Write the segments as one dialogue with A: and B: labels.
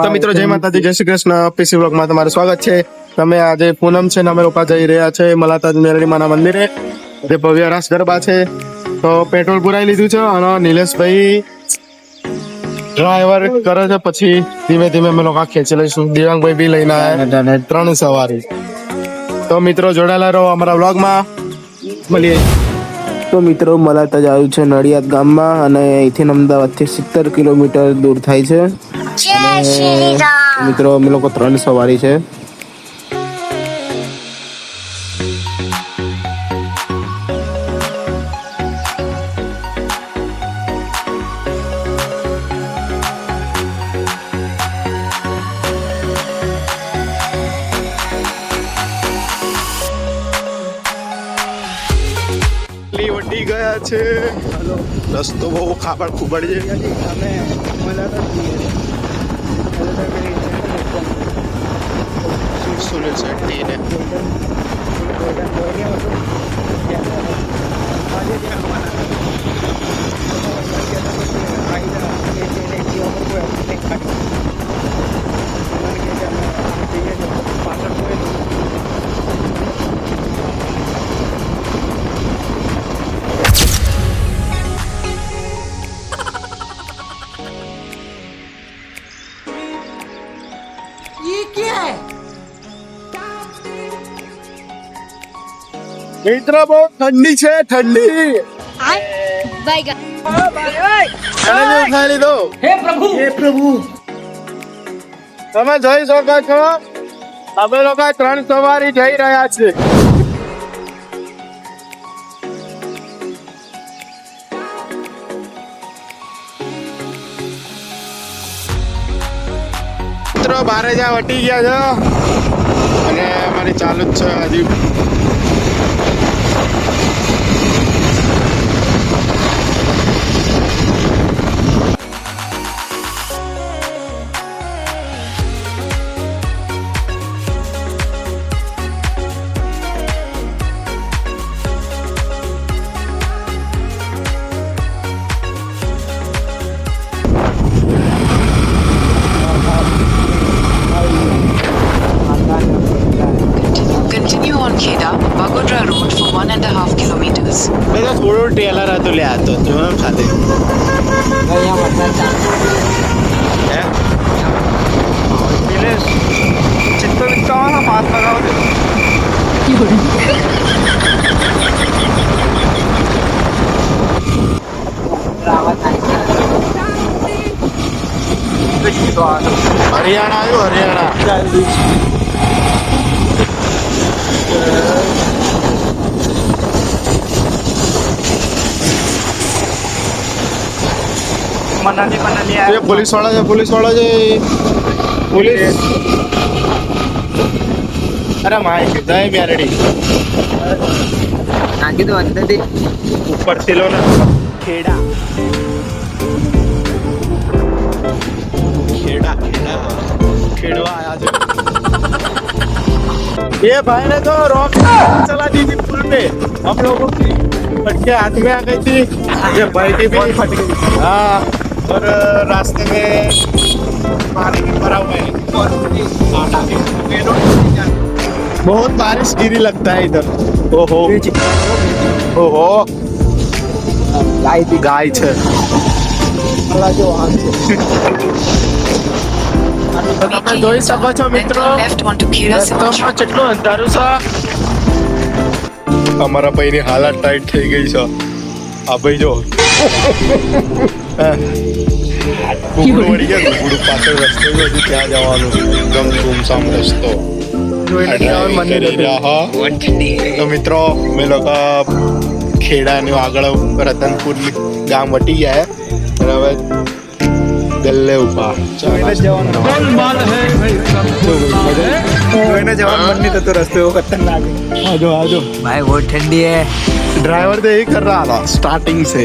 A: તો મિત્રો જય માતાજી, જય શ્રી કૃષ્ણ. પીસી વ્લોગમાં તમારું સ્વાગત છે. તમે આજે પૂનમ છે ને અમે લોકો જઈ રહ્યા છે મલાતાજ મેરડી માના મંદિરે. જે ભવ્ય રાસ ગરબા છે. તો પેટ્રોલ પુરાઈ લીધું છે અને નિલેશભાઈ ડ્રાઈવર કરે છે. પછી ધીમે ધીમે અમે લોકો ખેંચી લઈશું. દિવ્યાંગભાઈ બી લઈને આવ્યા 3 સવારી. તો મિત્રો જોડાયેલા રહો અમારા વ્લોગમાં. મળીએ. તો મિત્રો મલાતાજ આવ્યું છે નડિયાદ ગામમાં અને અહીંથી અમદાવાદથી 70 કિલોમીટર દૂર થાય છે. મિત્રો અમે લોકો 3 સવારી છે. વટી ગયા છે. રસ્તો બહુ ખાબડ ખુબડ છે. સુનિલ શેટ્ટી ને મિત્ર બહુ ઠંડી છે. ઠંડી ખાઈ લીધો. હે પ્રભુ તમે જોઈ શકો છો અમે લોકો 3 સવારી જઈ રહ્યા છે. મિત્રો બારે જ્યાં વટી ગયા છે અને અમારી ચાલુ જ છે હજી.
B: Continue on Kheda, Bagodra Road for 1.5 kilometers.
A: મેં તો થોડું ટેલર હતું લે હતો જોવાનું સાથે. હે નિલેશ ચિત્તો વિસ્તારમાં પાસ લગાવો દે. હરિયાણા આવ્યું હરિયાણા. पुलिस वाला है पुलिस अरे माय जय मेरडी
C: नाकी तो अंदर थी
A: ऊपर से लो ना. खेड़ा खेड़ा खेड़ा खेड़वा आया जो. ये भाई ने तो रॉक चला दी थी पुल पे. हम लोगों की फटके हाथ में आ गई थी. ये भाई की भी फट गई. हाँ और रास्ते में पानी भी भरा हुआ है. बहुत बारिश गिरी लगता है इधर. ओहो ओहो गाय છે. તમે જોઈ શકો છો મિત્રો
B: Left onto Kheda
A: રસ્તામાં કેટલું અંધારું છે. અમારા ભાઈની હાલત ટાઈટ થઈ ગઈ છે. આ ભાઈ જો કુકડું વળી ગયા. કુકડું પાછળ રસ્તે હજી ત્યાં જવાનું એકદમ સુમસામ રસ્તો. તો મિત્રો અમે લોકો ખેડાની આગળ રતનપુર ગામ વટી ગયા અને હવે ગલ્લે ઉભા. જવાનું मन नहीं था तो रास्ते वो खतरनाक है. आजो आजो
C: भाई बहुत ठंडी है.
A: ड्राइवर तो यही कर रहा था स्टार्टिंग से.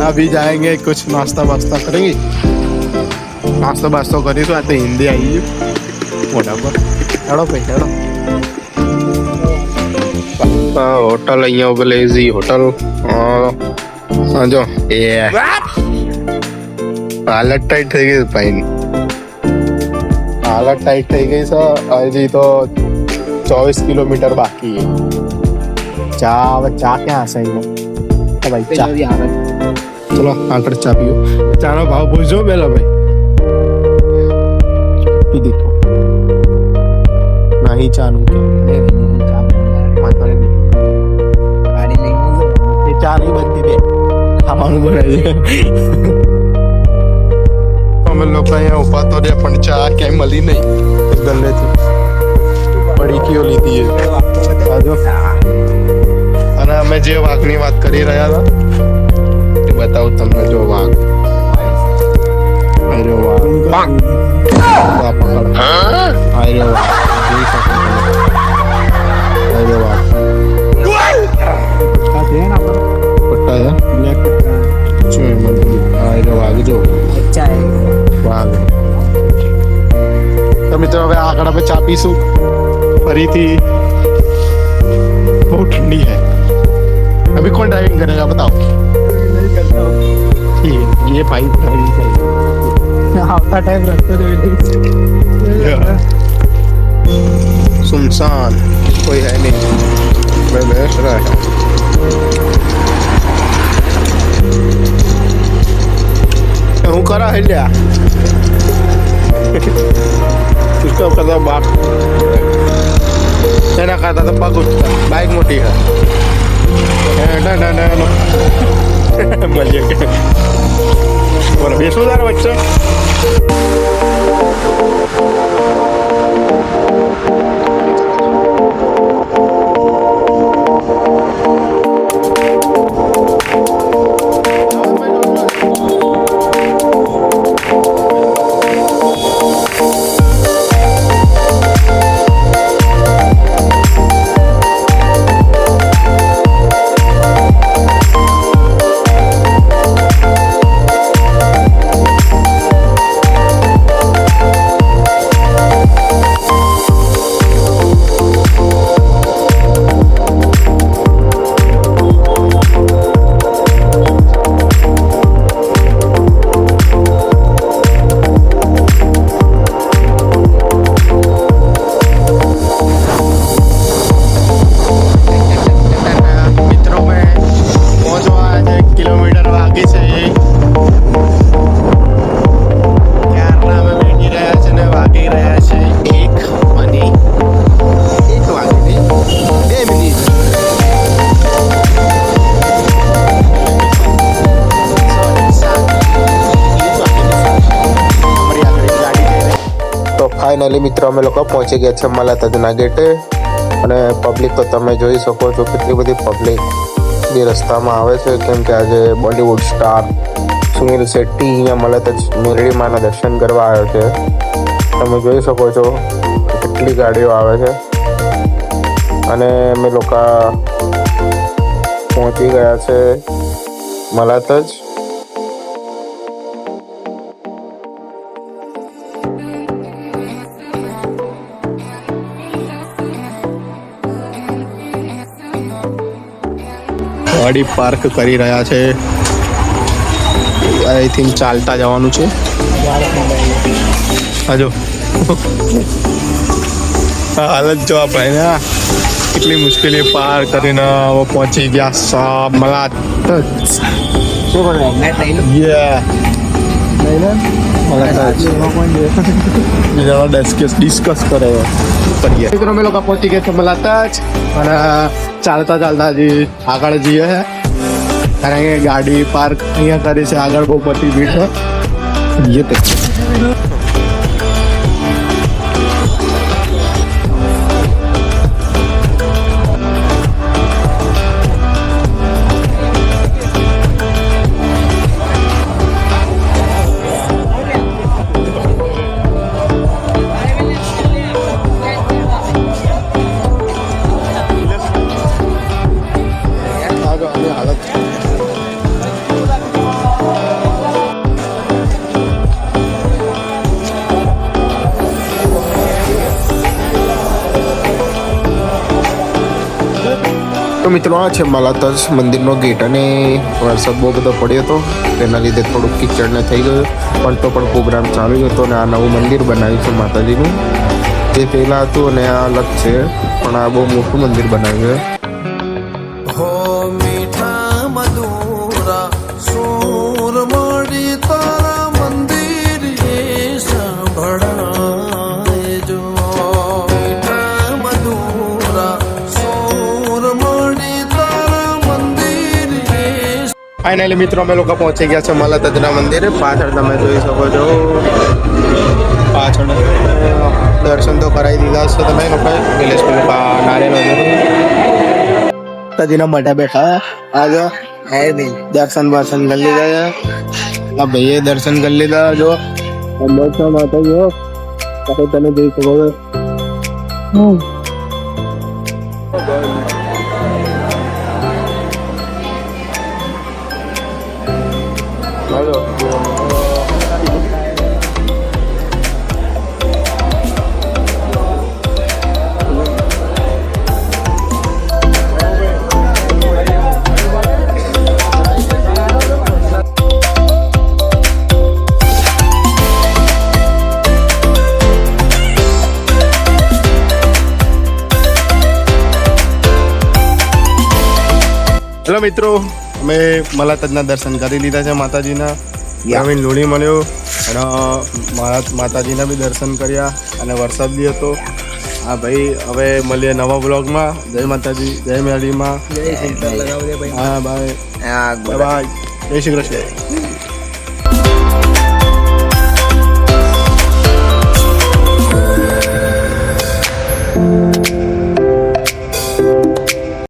A: अभी जाएंगे कुछ नाश्ता वास्ता करेंगे. नाश्ता वास्ता करी तो आते हिंदी आई मोटा पर हेड़ो भाई हेड़ो. होटल અહીંયા ઓબલેઝી હોટલ. જો એ હાલત ટાઈટ થઈ ગઈ ભાઈની. હાલત ટાઈટ થઈ ગઈ છે. હજી તો 24 કિલોમીટર બાકી છે. ચા હવે ચા ક્યાં હશે ભાઈ? ચા ચલો આગળ ચા પીઓ. ચાનો ભાવ પૂછજો પેલા ભાઈ. પી દીધો નહીં ચાનું કે ચા નહીં બનતી બે ખાવાનું બને છે. અમે લોકો અહીંયા ઉભા તો રહ્યા પણ ચા ક્યાંય મળી નહીં. ગલ્લેથી પડીકીઓ લીધી છે. અને અમે જે વાઘની વાત કરી રહ્યા હતા એ બતાવું તમને. જો વાઘ, અરે વાઘ, પકડ, અરે વાઘ, જોઈ શકો તમે. અરે વાઘ પટ્ટા છે બ્લેક પટ્ટા. જો એમાં અરે વાઘ, જો વાઘ. તો મિત્રો હવે આગળ અમે ચા પીશું ફરીથી. બહુ ઠંડી है. अभी कौन ड्राइविंग करेगा बताओ? ये भाई ड्राइविंग करेगा.
C: આવતા ટાઈમ રસ્તો
A: सुनसान कोई है नहीं. मैं बैठ रहा है. હું કરા હે લ્યા. કિસકો કરતા બાપ એના કરતા તો પગ ઉઠતા. બાઇક મોટી है. મળીએ કે બોલો બેસો તાર વચ્ચે. ફાઇનલી મિત્રો અમે લોકો પહોંચી ગયા છે મલાતજના ગેટે. અને પબ્લિક તો તમે જોઈ શકો છો કેટલી બધી પબ્લિક જે રસ્તામાં આવે છે. કેમ કે આજે બોલિવૂડ સ્ટાર સુનિલ શેટ્ટી અહીંયા મલાતજ મેરડીમાના દર્શન કરવા આવ્યો છે. તમે જોઈ શકો છો કેટલી ગાડીઓ આવે છે. અને અમે લોકો પહોંચી ગયા છે મલાતજ. ગાડી પાર્ક કરી રહ્યા છે. આઈ થિંક ચાલતા જવાનું છે. હાજો હાલત જો આ ભાઈ ને કેટલી મુશ્કેલી પાર કરીને હવે પહોંચી ગયા મલાતજ. ડિસ્કસ કરે કરીએ. મિત્રો અમે લોકો પહોંચી ગયા છે મલાતજ. અને ચાલતા ચાલતા હજી આગળ જઈએ છે કારણ કે ગાડી પાર્ક અહીંયા કરી છે. આગળ બહુ બધી ભીડ છે. ये તો મિત્રો આ છે મલાતજ મંદિરનો ગેટ અને વરસાદ બહુ બધો પડ્યો હતો તેના લીધે થોડુંક કિચડ ને થઈ ગયું પણ તો પણ પ્રોગ્રામ ચાલુ હતો અને આ નવું મંદિર બનાવ્યું છે માતાજીનું જે પહેલા હતું અને આ અલગ છે પણ આ બહુ મોટું મંદિર બનાવ્યું છે
D: હો મીઠા મધુરા સુર મળી તારા મંદિર એ સંભળાય જો મીઠા મધુરા સુર મળી તારા મંદિર એ
A: ફાઇનલી મિત્રો અમે લોકો પહોંચી ગયા છે મલાતજના મંદિરે પાછળ તમે જોઈ શકો છો પાછળ દર્શન તો કરાવી દીધા છે તમે લોકો નિલેશ નારિયેલ માતાજીના મઢે બેઠા આજે
C: है नहीं
A: દર્શન બર્શન કરી લીધા છે આ ભાઈએ દર્શન કરી લીધા જો અંબરસા માતાજી હો તમે જોઈ શકો છો હેલો મિત્રો અમે મલાતજના દર્શન કરી લીધા છે માતાજીના પ્રવીણ લોણી મળ્યો અને માતાજીના બી દર્શન કર્યા અને વરસાદ બી હતો હા ભાઈ હવે મળીએ નવા બ્લોગમાં જય માતાજી જય મેળીમાં
C: जय सिंह लगाओ दे भाई
A: હા બાય
C: हाँ
A: બાય જય શ્રી કૃષ્ણ